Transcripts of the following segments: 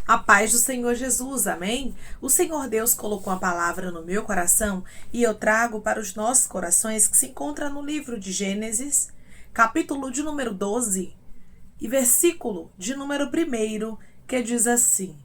A paz do Senhor Jesus, amém? O Senhor Deus colocou a palavra no meu coração e eu trago para os nossos corações que se encontra no livro de Gênesis, capítulo de número 12 e versículo de número 1, que diz assim: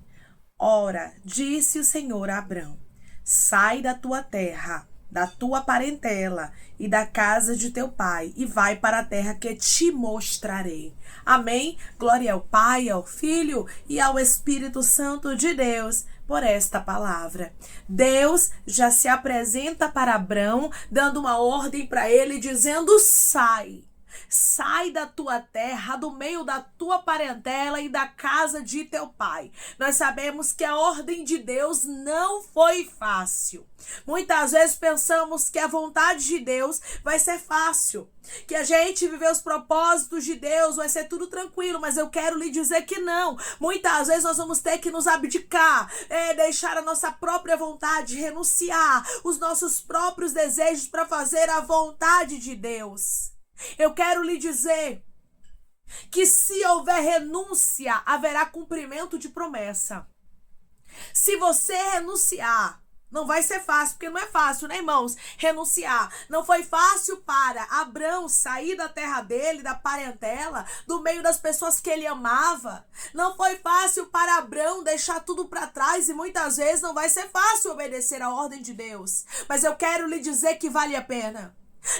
Ora, disse o Senhor a Abrão, sai da tua terra, da tua parentela e da casa de teu pai, e vai para a terra que te mostrarei. Amém? Glória ao Pai, ao Filho e ao Espírito Santo de Deus por esta palavra. Deus já se apresenta para Abrão, dando uma ordem para ele, dizendo: sai. Sai da tua terra, do meio da tua parentela e da casa de teu pai. Nós sabemos que a ordem de Deus não foi fácil. Muitas vezes pensamos que a vontade de Deus vai ser fácil, que a gente viver os propósitos de Deus vai ser tudo tranquilo, mas eu quero lhe dizer que não. Muitas vezes nós vamos ter que nos abdicar, deixar a nossa própria vontade, renunciar os nossos próprios desejos para fazer a vontade de Deus. Eu quero lhe dizer que se houver renúncia, haverá cumprimento de promessa. Se você renunciar, não vai ser fácil, porque não é fácil, né, irmãos? Renunciar. Não foi fácil para Abrão sair da terra dele, da parentela, do meio das pessoas que ele amava. Não foi fácil para Abrão deixar tudo para trás e muitas vezes não vai ser fácil obedecer a ordem de Deus. Mas eu quero lhe dizer que vale a pena.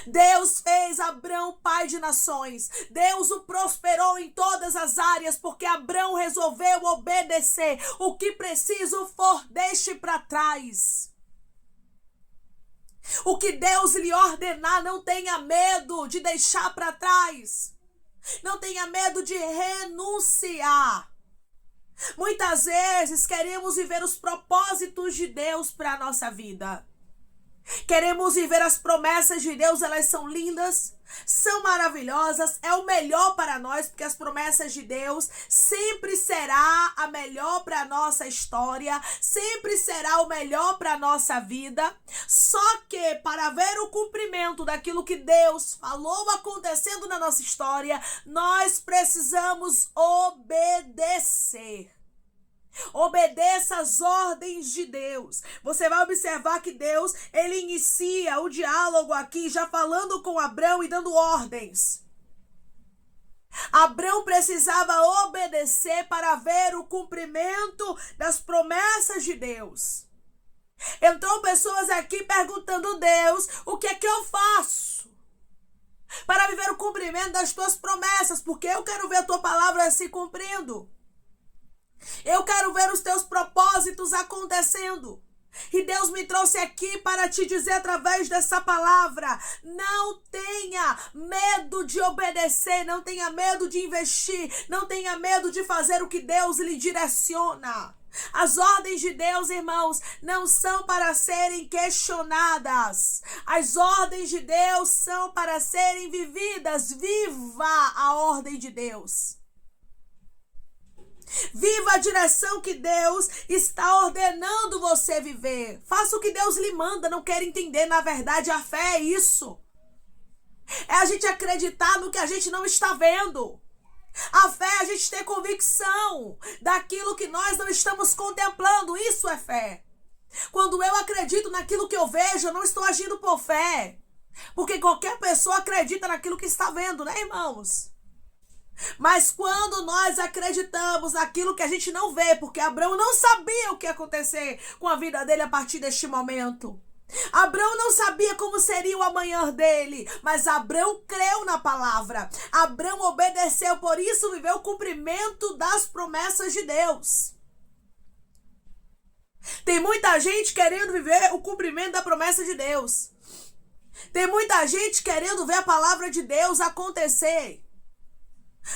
Deus fez Abrão pai de nações. Deus o prosperou em todas as áreas, porque Abrão resolveu obedecer. O que preciso for, deixe para trás. O que Deus lhe ordenar, não tenha medo de deixar para trás. Não tenha medo de renunciar. Muitas vezes queremos viver os propósitos de Deus para a nossa vida. Queremos viver as promessas de Deus, elas são lindas, são maravilhosas, é o melhor para nós, porque as promessas de Deus sempre será a melhor para a nossa história, sempre será o melhor para a nossa vida. Só que para ver o cumprimento daquilo que Deus falou acontecendo na nossa história, nós precisamos obedecer. Obedeça às ordens de Deus. Você vai observar que Deus, ele inicia o diálogo aqui já falando com Abrão e dando ordens. Abrão precisava obedecer para ver o cumprimento das promessas de Deus. Entrou pessoas aqui perguntando: Deus, o que é que eu faço para viver o cumprimento das tuas promessas? Porque eu quero ver a tua palavra se cumprindo. Eu quero ver os teus propósitos acontecendo. E Deus me trouxe aqui para te dizer através dessa palavra: não tenha medo de obedecer, não tenha medo de investir, não tenha medo de fazer o que Deus lhe direciona. As ordens de Deus, irmãos, não são para serem questionadas. As ordens de Deus são para serem vividas. Viva a ordem de Deus. Viva a direção que Deus está ordenando você viver. Faça o que Deus lhe manda, não quer entender. Na verdade, a fé é isso. É a gente acreditar no que a gente não está vendo. A fé é a gente ter convicção daquilo que nós não estamos contemplando. Isso é fé. Quando eu acredito naquilo que eu vejo, eu não estou agindo por fé. Porque qualquer pessoa acredita naquilo que está vendo, né, irmãos? Mas quando nós acreditamos naquilo que a gente não vê, porque Abrão não sabia o que ia acontecer com a vida dele a partir deste momento. Abrão não sabia como seria o amanhã dele, mas Abrão creu na palavra. Abrão obedeceu, por isso viveu o cumprimento das promessas de Deus. Tem muita gente querendo viver o cumprimento da promessa de Deus. Tem muita gente querendo ver a palavra de Deus acontecer.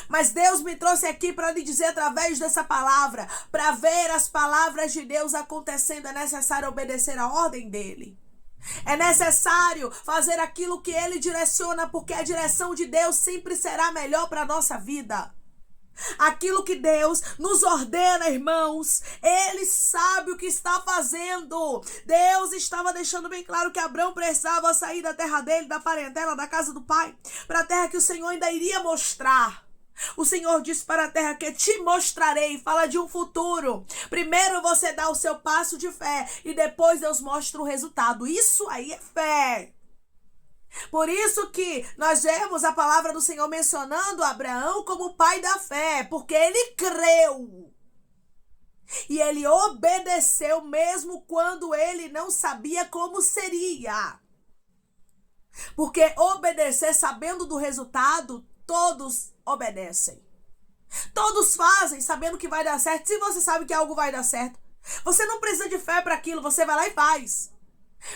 Mas Deus me trouxe aqui para lhe dizer através dessa palavra: para ver as palavras de Deus acontecendo, é necessário obedecer a ordem dele. É necessário fazer aquilo que ele direciona, porque a direção de Deus sempre será melhor para a nossa vida. Aquilo que Deus nos ordena, irmãos, Ele sabe o que está fazendo. Deus estava deixando bem claro que Abrão precisava sair da terra dele, da parentela, da casa do pai, para a terra que o Senhor ainda iria mostrar. O Senhor diz para a terra que te mostrarei, fala de um futuro. Primeiro você dá o seu passo de fé e depois Deus mostra o resultado. Isso aí é fé. Por isso que nós vemos a palavra do Senhor mencionando Abraão como o pai da fé, porque ele creu. E ele obedeceu mesmo quando ele não sabia como seria. Porque obedecer sabendo do resultado, todos obedecem. Todos fazem sabendo que vai dar certo. Se você sabe que algo vai dar certo, você não precisa de fé para aquilo, você vai lá e faz.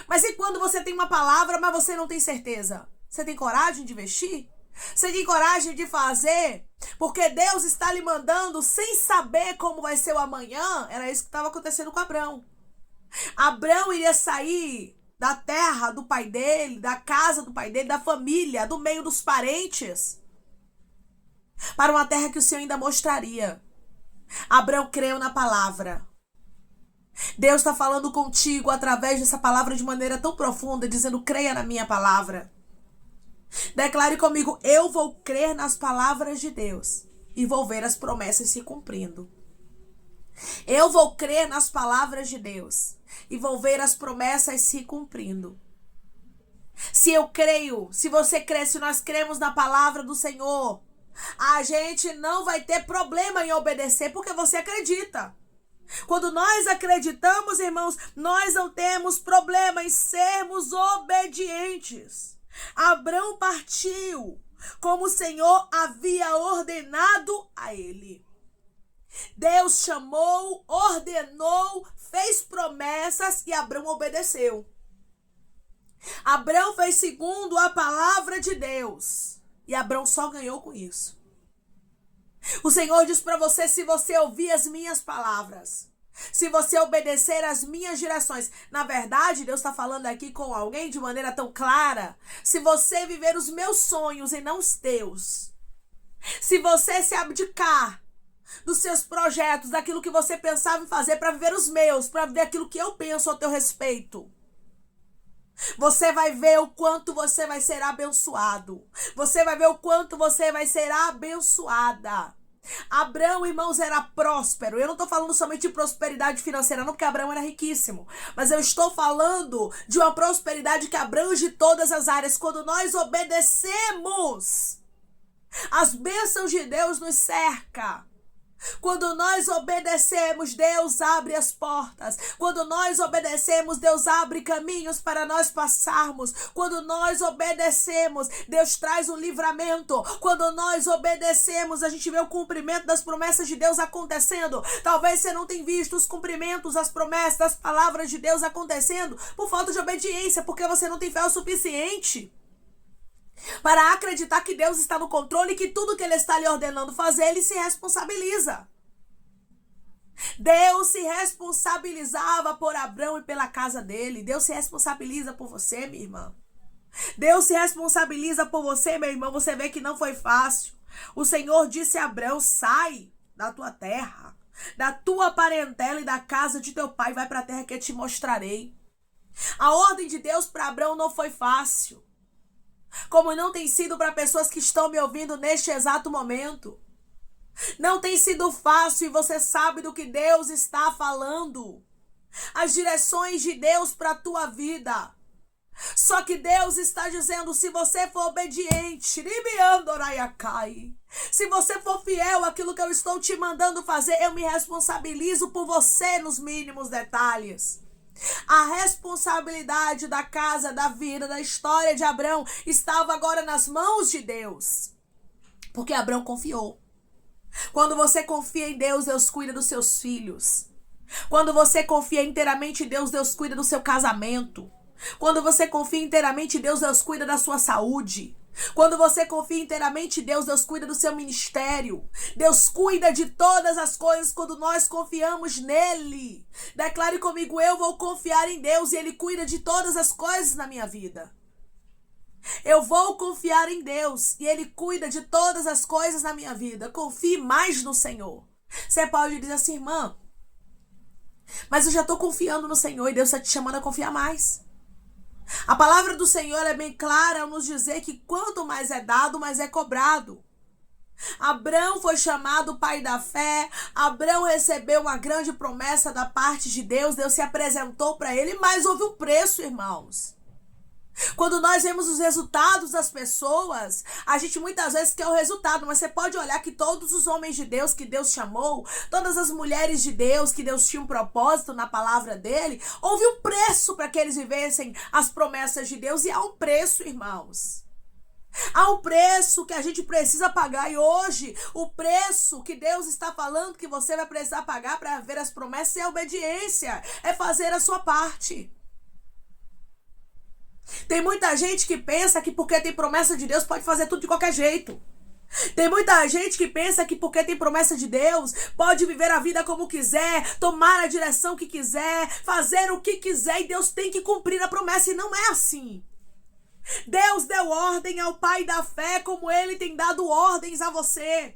Mas e quando você tem uma palavra, mas você não tem certeza? Você tem coragem de investir? Você tem coragem de fazer? Porque Deus está lhe mandando sem saber como vai ser o amanhã. Era isso que estava acontecendo com Abrão. Abrão iria sair da terra do pai dele, da casa do pai dele, da família, do meio dos parentes, para uma terra que o Senhor ainda mostraria. Abrão creu na palavra. Deus está falando contigo através dessa palavra de maneira tão profunda, dizendo: creia na minha palavra. Declare comigo: eu vou crer nas palavras de Deus e vou ver as promessas se cumprindo. Eu vou crer nas palavras de Deus e vou ver as promessas se cumprindo. Se eu creio, se você crê, se nós cremos na palavra do Senhor, a gente não vai ter problema em obedecer, porque você acredita. Quando nós acreditamos, irmãos, nós não temos problema em sermos obedientes. Abrão partiu como o Senhor havia ordenado a ele. Deus chamou, ordenou, fez promessas e Abrão obedeceu. Abrão fez segundo a palavra de Deus e Abrão só ganhou com isso. O Senhor diz para você: se você ouvir as minhas palavras, se você obedecer às minhas direções. Na verdade, Deus está falando aqui com alguém de maneira tão clara. Se você viver os meus sonhos e não os teus, se você se abdicar dos seus projetos, daquilo que você pensava em fazer para viver os meus, para viver aquilo que eu penso ao teu respeito, você vai ver o quanto você vai ser abençoado. Você vai ver o quanto você vai ser abençoada. Abrão, irmãos, era próspero. Eu não estou falando somente de prosperidade financeira, não, porque Abrão era riquíssimo. Mas eu estou falando de uma prosperidade que abrange todas as áreas. Quando nós obedecemos, as bênçãos de Deus nos cercam. Quando nós obedecemos, Deus abre as portas. Quando nós obedecemos, Deus abre caminhos para nós passarmos. Quando nós obedecemos, Deus traz um livramento. Quando nós obedecemos, a gente vê o cumprimento das promessas de Deus acontecendo. Talvez você não tenha visto os cumprimentos, as promessas, das palavras de Deus acontecendo por falta de obediência, porque você não tem fé o suficiente para acreditar que Deus está no controle e que tudo que Ele está lhe ordenando fazer, Ele se responsabiliza. Deus se responsabilizava por Abrão e pela casa dele. Deus se responsabiliza por você, minha irmã. Deus se responsabiliza por você, meu irmão. Você vê que não foi fácil. O Senhor disse a Abrão: sai da tua terra, da tua parentela e da casa de teu pai. Vai para a terra que eu te mostrarei. A ordem de Deus para Abrão não foi fácil, como não tem sido para pessoas que estão me ouvindo neste exato momento. Não tem sido fácil e você sabe do que Deus está falando. As direções de Deus para a tua vida. Só que Deus está dizendo: se você for obediente, se você for fiel àquilo que eu estou te mandando fazer, eu me responsabilizo por você nos mínimos detalhes. A responsabilidade da casa, da vida, da história de Abrão estava agora nas mãos de Deus, porque Abrão confiou. Quando você confia em Deus, Deus cuida dos seus filhos. Quando você confia inteiramente em Deus, Deus cuida do seu casamento. Quando você confia inteiramente em Deus, Deus cuida da sua saúde. Quando você confia inteiramente em Deus, Deus cuida do seu ministério. Deus cuida de todas as coisas quando nós confiamos nele. Declare comigo: eu vou confiar em Deus e Ele cuida de todas as coisas na minha vida. Eu vou confiar em Deus e Ele cuida de todas as coisas na minha vida. Confie mais no Senhor. Você pode dizer assim: irmã, mas eu já estou confiando no Senhor e Deus está te chamando a confiar mais. A palavra do Senhor é bem clara ao nos dizer que quanto mais é dado, mais é cobrado. Abrão foi chamado pai da fé. Abrão recebeu uma grande promessa da parte de Deus. Deus se apresentou para ele, mas houve um preço, irmãos. Quando nós vemos os resultados das pessoas, a gente muitas vezes quer o resultado, mas você pode olhar que todos os homens de Deus que Deus chamou, todas as mulheres de Deus que Deus tinha um propósito na palavra dele, houve um preço para que eles vivessem as promessas de Deus, e há um preço, irmãos. Há um preço que a gente precisa pagar, e hoje o preço que Deus está falando que você vai precisar pagar para ver as promessas é a obediência, é fazer a sua parte. Tem muita gente que pensa que porque tem promessa de Deus pode fazer tudo de qualquer jeito. Tem muita gente que pensa que porque tem promessa de Deus pode viver a vida como quiser, tomar a direção que quiser, fazer o que quiser, e Deus tem que cumprir a promessa, e não é assim. Deus deu ordem ao pai da fé, como ele tem dado ordens a você,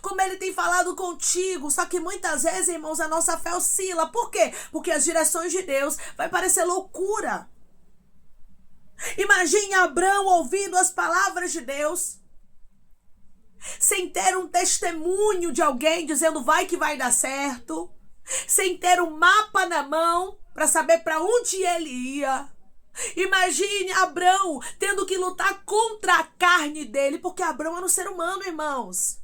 como ele tem falado contigo. Só que muitas vezes, irmãos, a nossa fé oscila. Por quê? Porque as direções de Deus vai parecer loucura. Imagine Abrão ouvindo as palavras de Deus, sem ter um testemunho de alguém dizendo vai que vai dar certo, sem ter um mapa na mão para saber para onde ele ia. Imagine Abrão tendo que lutar contra a carne dele, porque Abrão era um ser humano, irmãos.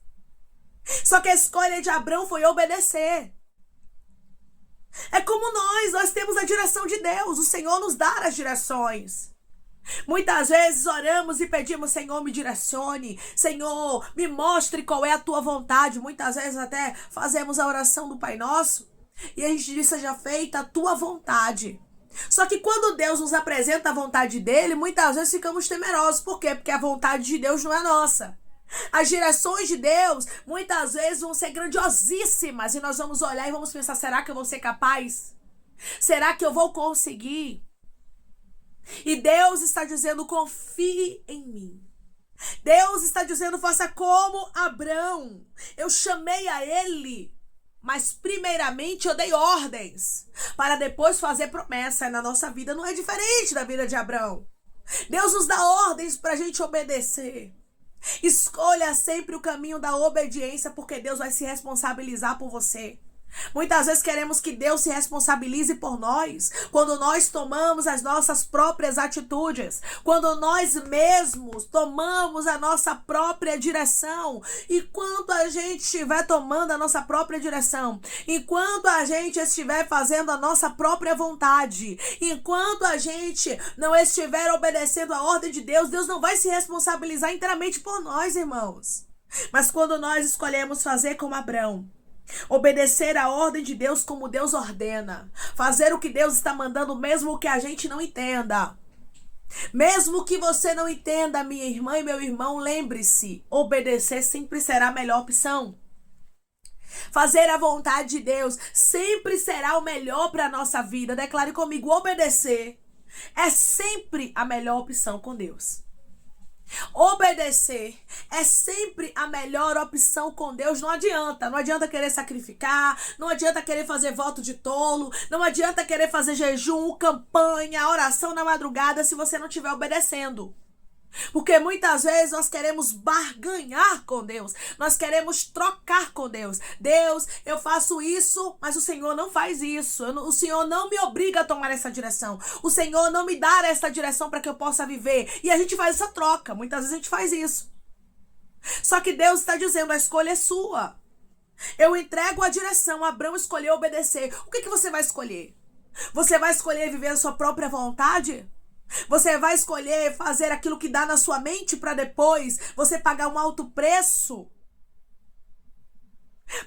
Só que a escolha de Abrão foi obedecer. É como nós temos a direção de Deus, o Senhor nos dá as direções. Muitas vezes oramos e pedimos: Senhor, me direcione, Senhor, me mostre qual é a tua vontade. Muitas vezes até fazemos a oração do Pai Nosso e a gente diz: seja feita a tua vontade. Só que quando Deus nos apresenta a vontade dele, muitas vezes ficamos temerosos. Por quê? Porque a vontade de Deus não é nossa. As direções de Deus muitas vezes vão ser grandiosíssimas e nós vamos olhar e vamos pensar: será que eu vou ser capaz? Será que eu vou conseguir? E Deus está dizendo: confie em mim. Deus está dizendo: faça como Abrão. Eu chamei a ele, mas primeiramente eu dei ordens para depois fazer promessa. Na nossa vida não é diferente da vida de Abrão. Deus nos dá ordens para a gente obedecer. Escolha sempre o caminho da obediência, porque Deus vai se responsabilizar por você. Muitas vezes queremos que Deus se responsabilize por nós, quando nós tomamos as nossas próprias atitudes, quando nós mesmos tomamos a nossa própria direção. Enquanto a gente estiver tomando a nossa própria direção, enquanto a gente estiver fazendo a nossa própria vontade, enquanto a gente não estiver obedecendo a ordem de Deus, Deus não vai se responsabilizar inteiramente por nós, irmãos. Mas quando nós escolhemos fazer como Abrão, obedecer a ordem de Deus como Deus ordena, fazer o que Deus está mandando, mesmo que a gente não entenda, mesmo que você não entenda, minha irmã e meu irmão, lembre-se, obedecer sempre será a melhor opção. Fazer a vontade de Deus sempre será o melhor para a nossa vida. Declare comigo: obedecer é sempre a melhor opção com Deus. Obedecer é sempre a melhor opção com Deus. Não adianta querer sacrificar, não adianta querer fazer voto de tolo, não adianta querer fazer jejum, campanha, oração na madrugada se você não estiver obedecendo. Porque muitas vezes nós queremos barganhar com Deus, nós queremos trocar com Deus. Deus, eu faço isso, mas o Senhor não faz isso. O Senhor não me obriga a tomar essa direção. O Senhor não me dá essa direção para que eu possa viver. E a gente faz essa troca, muitas vezes a gente faz isso. Só que Deus está dizendo: a escolha é sua. Eu entrego a direção. Abrão escolheu obedecer. O que você vai escolher? Você vai escolher viver a sua própria vontade? Você vai escolher fazer aquilo que dá na sua mente para depois você pagar um alto preço?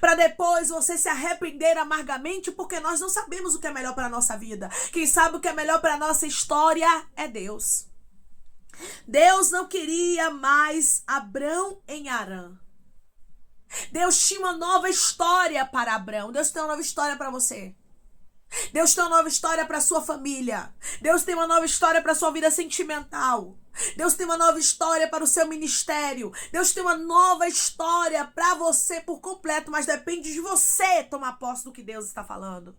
Para depois você se arrepender amargamente? Porque nós não sabemos o que é melhor para a nossa vida. Quem sabe o que é melhor para a nossa história é Deus. Deus não queria mais Abrão em Harã. Deus tinha uma nova história para Abrão. Deus tem uma nova história para você. Deus tem uma nova história para sua família. Deus tem uma nova história para sua vida sentimental. Deus tem uma nova história para o seu ministério. Deus tem uma nova história para você por completo, mas depende de você tomar posse do que Deus está falando.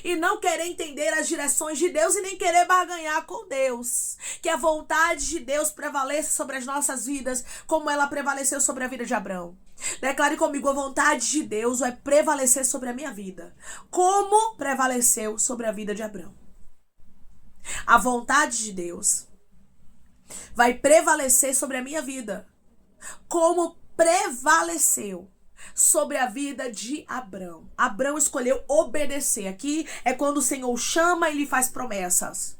E não querer entender as direções de Deus e nem querer barganhar com Deus. Que a vontade de Deus prevaleça sobre as nossas vidas, como ela prevaleceu sobre a vida de Abraão. Declare comigo: a vontade de Deus vai prevalecer sobre a minha vida, como prevaleceu sobre a vida de Abraão. A vontade de Deus vai prevalecer sobre a minha vida, como prevaleceu sobre a vida de Abraão. Abraão escolheu obedecer. Aqui é quando o Senhor chama e lhe faz promessas.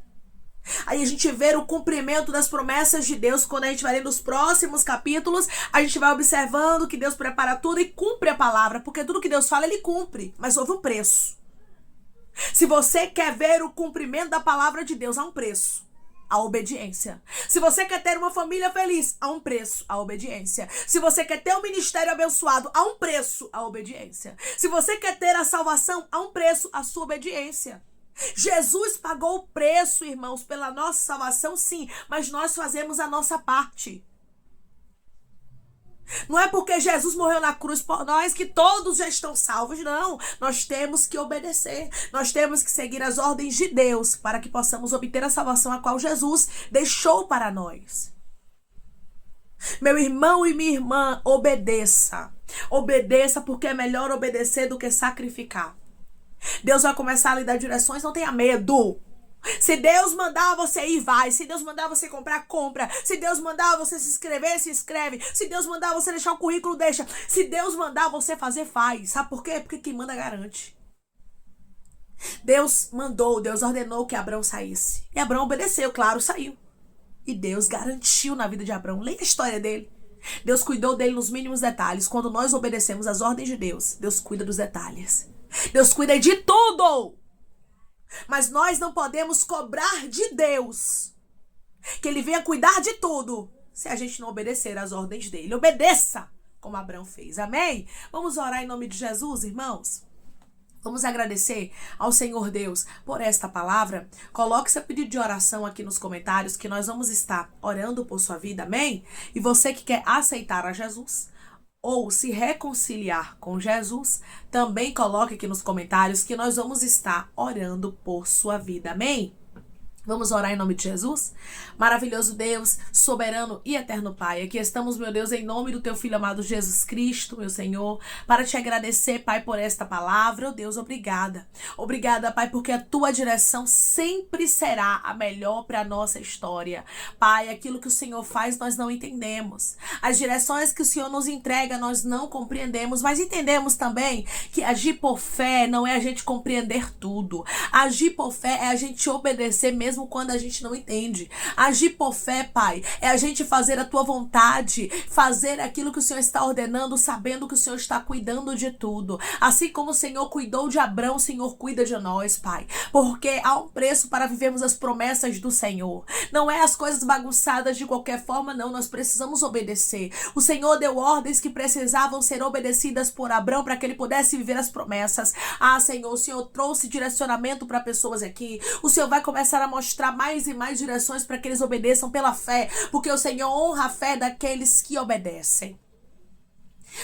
Aí a gente vê o cumprimento das promessas de Deus. Quando a gente vai ler nos próximos capítulos, a gente vai observando que Deus prepara tudo e cumpre a palavra, porque tudo que Deus fala, ele cumpre, mas houve um preço. Se você quer ver o cumprimento da palavra de Deus, há um preço: a obediência. Se você quer ter uma família feliz, há um preço: a obediência. Se você quer ter um ministério abençoado, há um preço: a obediência. Se você quer ter a salvação, há um preço: a sua obediência. Jesus pagou o preço, irmãos, pela nossa salvação, sim, mas nós fazemos a nossa parte. Não é porque Jesus morreu na cruz por nós que todos já estão salvos, não. Nós temos que obedecer. Nós temos que seguir as ordens de Deus para que possamos obter a salvação a qual Jesus deixou para nós. Meu irmão e minha irmã, obedeça. Obedeça, porque é melhor obedecer do que sacrificar. Deus vai começar a lhe dar direções, não tenha medo. Se Deus mandar você ir, vai. Se Deus mandar você comprar, compra. Se Deus mandar você se inscrever, se inscreve. Se Deus mandar você deixar o currículo, deixa. Se Deus mandar você fazer, faz. Sabe por quê? Porque quem manda garante. Deus mandou, Deus ordenou que Abraão saísse. E Abraão obedeceu, claro, saiu. E Deus garantiu na vida de Abraão. Leia a história dele. Deus cuidou dele nos mínimos detalhes. Quando nós obedecemos às ordens de Deus, Deus cuida dos detalhes. Deus cuida de tudo. Mas nós não podemos cobrar de Deus que Ele venha cuidar de tudo se a gente não obedecer às ordens dele. Obedeça como Abraão fez. Amém? Vamos orar em nome de Jesus, irmãos? Vamos agradecer ao Senhor Deus por esta palavra. Coloque seu pedido de oração aqui nos comentários, que nós vamos estar orando por sua vida. Amém? E você que quer aceitar a Jesus ou se reconciliar com Jesus, também coloque aqui nos comentários que nós vamos estar orando por sua vida. Amém? Vamos orar em nome de Jesus? Maravilhoso Deus, soberano e eterno Pai, aqui estamos, meu Deus, em nome do Teu Filho amado Jesus Cristo, meu Senhor, para Te agradecer, Pai, por esta palavra. Oh Deus, obrigada. Obrigada, Pai, porque a Tua direção sempre será a melhor para a nossa história. Pai, aquilo que o Senhor faz, nós não entendemos. As direções que o Senhor nos entrega, nós não compreendemos, mas entendemos também que agir por fé não é a gente compreender tudo. Agir por fé é a gente obedecer mesmo quando a gente não entende. Agir por fé, Pai, é a gente fazer a Tua vontade, fazer aquilo que o Senhor está ordenando, sabendo que o Senhor está cuidando de tudo. Assim como o Senhor cuidou de Abraão, o Senhor cuida de nós, Pai. Porque há um preço para vivermos as promessas do Senhor. Não é as coisas bagunçadas de qualquer forma, não. Nós precisamos obedecer. O Senhor deu ordens que precisavam ser obedecidas por Abraão para que ele pudesse viver as promessas. Ah, Senhor, o Senhor trouxe direcionamento para pessoas aqui. O Senhor vai começar a mostrar mais e mais direções para que eles obedeçam pela fé, porque o Senhor honra a fé daqueles que obedecem.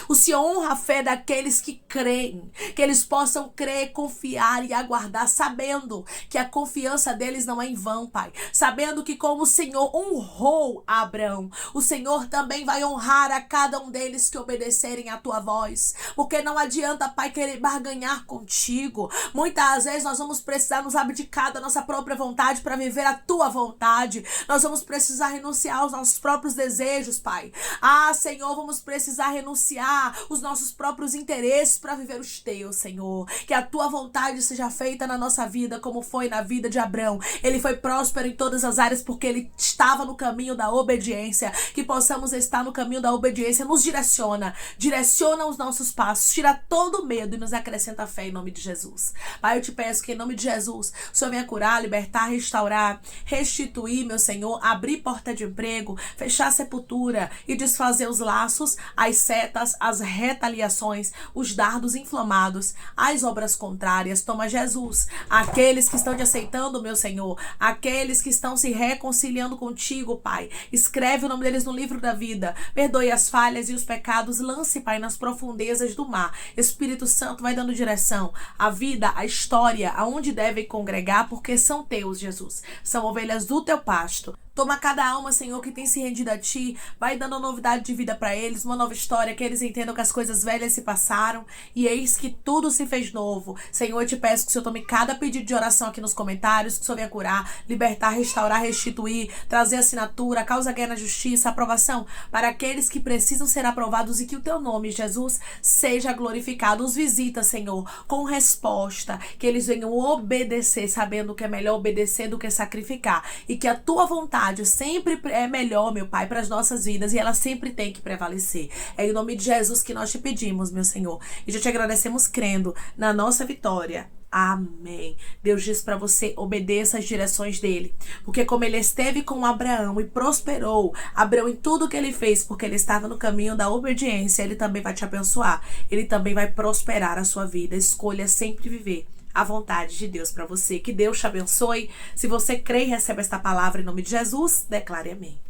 O Senhor honra a fé daqueles que creem, que eles possam crer, confiar e aguardar, sabendo que a confiança deles não é em vão, Pai. Sabendo que como o Senhor honrou a Abraão, o Senhor também vai honrar a cada um deles que obedecerem à Tua voz. Porque não adianta, Pai, querer barganhar contigo. Muitas vezes nós vamos precisar nos abdicar da nossa própria vontade para viver a Tua vontade. Nós vamos precisar renunciar aos nossos próprios desejos, Pai. Ah, Senhor, vamos precisar renunciar os nossos próprios interesses para viver os Teus, Senhor. Que a Tua vontade seja feita na nossa vida como foi na vida de Abraão. Ele foi próspero em todas as áreas porque ele estava no caminho da obediência. Que possamos estar no caminho da obediência. Nos direciona os nossos passos, tira todo o medo e nos acrescenta a fé em nome de Jesus. Pai, eu te peço que em nome de Jesus o Senhor venha curar, libertar, restaurar, restituir, meu Senhor, abrir porta de emprego, fechar a sepultura e desfazer os laços, as setas, as retaliações, os dardos inflamados, as obras contrárias. Toma, Jesus, aqueles que estão te aceitando, meu Senhor, aqueles que estão se reconciliando contigo, Pai, escreve o nome deles no livro da vida, perdoe as falhas e os pecados, lance, Pai, nas profundezas do mar. Espírito Santo vai dando direção, a vida, a história, aonde devem congregar, porque são teus, Jesus, são ovelhas do teu pasto. Toma cada alma, Senhor, que tem se rendido a Ti. Vai dando novidade de vida para eles, uma nova história, que eles entendam que as coisas velhas se passaram e eis que tudo se fez novo. Senhor, eu te peço que o Senhor tome cada pedido de oração aqui nos comentários, que o Senhor venha curar, libertar, restaurar, restituir, trazer assinatura, causa guerra na justiça, aprovação para aqueles que precisam ser aprovados e que o Teu nome, Jesus, seja glorificado. Os visita, Senhor, com resposta, que eles venham obedecer, sabendo que é melhor obedecer do que sacrificar e que a Tua vontade sempre é melhor, meu Pai, para as nossas vidas e ela sempre tem que prevalecer. É em nome de Jesus que nós te pedimos, meu Senhor, e já te agradecemos crendo na nossa vitória. Amém. Deus diz para você, obedeça as direções dele, porque como ele esteve com Abraão e prosperou Abraão em tudo que ele fez, porque ele estava no caminho da obediência, ele também vai te abençoar, ele também vai prosperar a sua vida. Escolha sempre viver a vontade de Deus para você. Que Deus te abençoe. Se você crê e recebe esta palavra em nome de Jesus, declare amém.